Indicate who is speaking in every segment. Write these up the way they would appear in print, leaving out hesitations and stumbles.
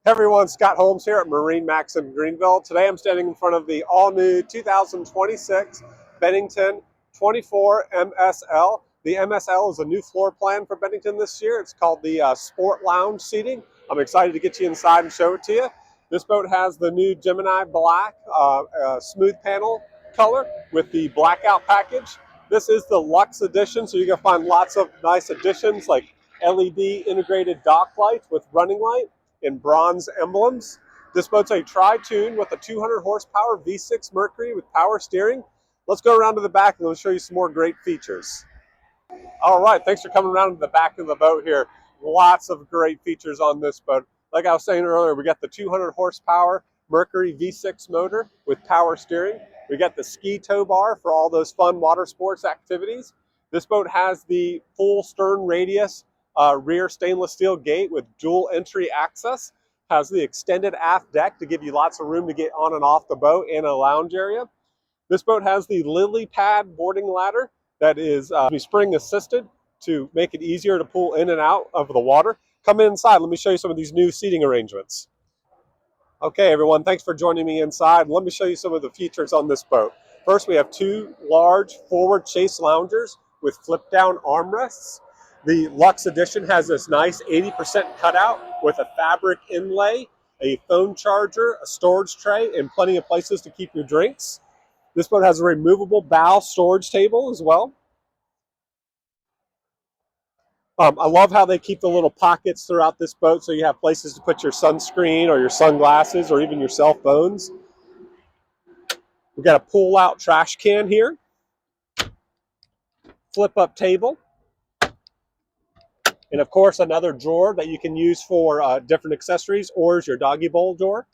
Speaker 1: Hey everyone, Scott Holmes here at MarineMax in Greenville. Today I'm standing in front of the all-new 2026 Bennington 24 MSL. The MSL is a new floor plan for Bennington this year. It's called the Sport Lounge seating. I'm excited to get you inside and show it to you. This boat has the new Gemini Black smooth panel color with the blackout package. This is the Luxe edition, so you're going to find lots of nice additions like LED integrated dock lights with running light in bronze emblems. This boat's a tritoon with a 200 horsepower V6 Mercury with power steering. Let's go around to the back and let me show you some more great features. All right, thanks for coming around to the back of the boat here. Lots of great features on this boat. Like I was saying earlier, we got the 200 horsepower Mercury V6 motor with power steering. We got the ski tow bar for all those fun water sports activities. This boat has the full stern radius rear stainless steel gate with dual entry access. Has the extended aft deck to give you lots of room to get on and off the boat and a lounge area. This boat has the lily pad boarding ladder that is spring assisted to make it easier to pull in and out of the water. Come inside, let me show you some of these new seating arrangements. Okay everyone, thanks for joining me inside. Let me show you some of the features on this boat. First, we have two large forward chase loungers with flip down armrests. The Luxe edition has this nice 80% cutout with a fabric inlay, a phone charger, a storage tray, and plenty of places to keep your drinks. This boat has a removable bow storage table as well. I love how they keep the little pockets throughout this boat so you have places to put your sunscreen or your sunglasses or even your cell phones. We've got a pull-out trash can here, flip-up table, and of course another drawer that you can use for different accessories or as your doggy bowl drawer.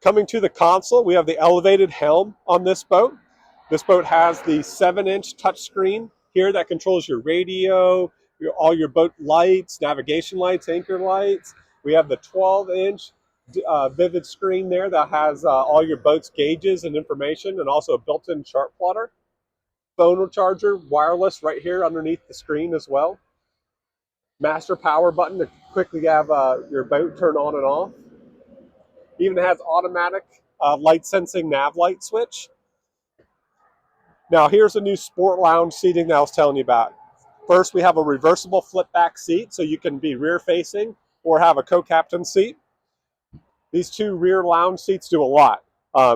Speaker 1: Coming to the console, we have the elevated helm on this boat. This boat has the 7-inch touchscreen here that controls your radio, all your boat lights, navigation lights, anchor lights. We have the 12-inch vivid screen there that has all your boat's gauges and information, and also a built-in chart plotter. Phone charger, wireless right here underneath the screen as well. Master power button to quickly have your boat turn on and off. Even has automatic light sensing nav light switch. Now here's a new Sport Lounge seating that I was telling you about. First, we have a reversible flip back seat so you can be rear facing or have a co-captain seat. These two rear lounge seats do a lot.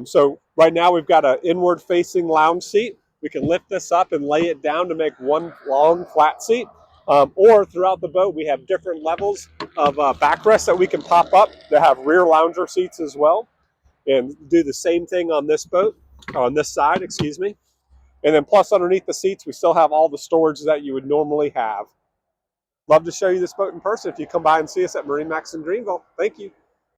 Speaker 1: So right now we've got an inward facing lounge seat. We can lift this up and lay it down to make one long flat seat. Or throughout the boat we have different levels of backrests that we can pop up to have rear lounger seats as well. And do the same thing on this boat, on this side, excuse me. And then plus underneath the seats, we still have all the storage that you would normally have. Love to show you this boat in person if you come by and see us at MarineMax in Greenville. Thank you.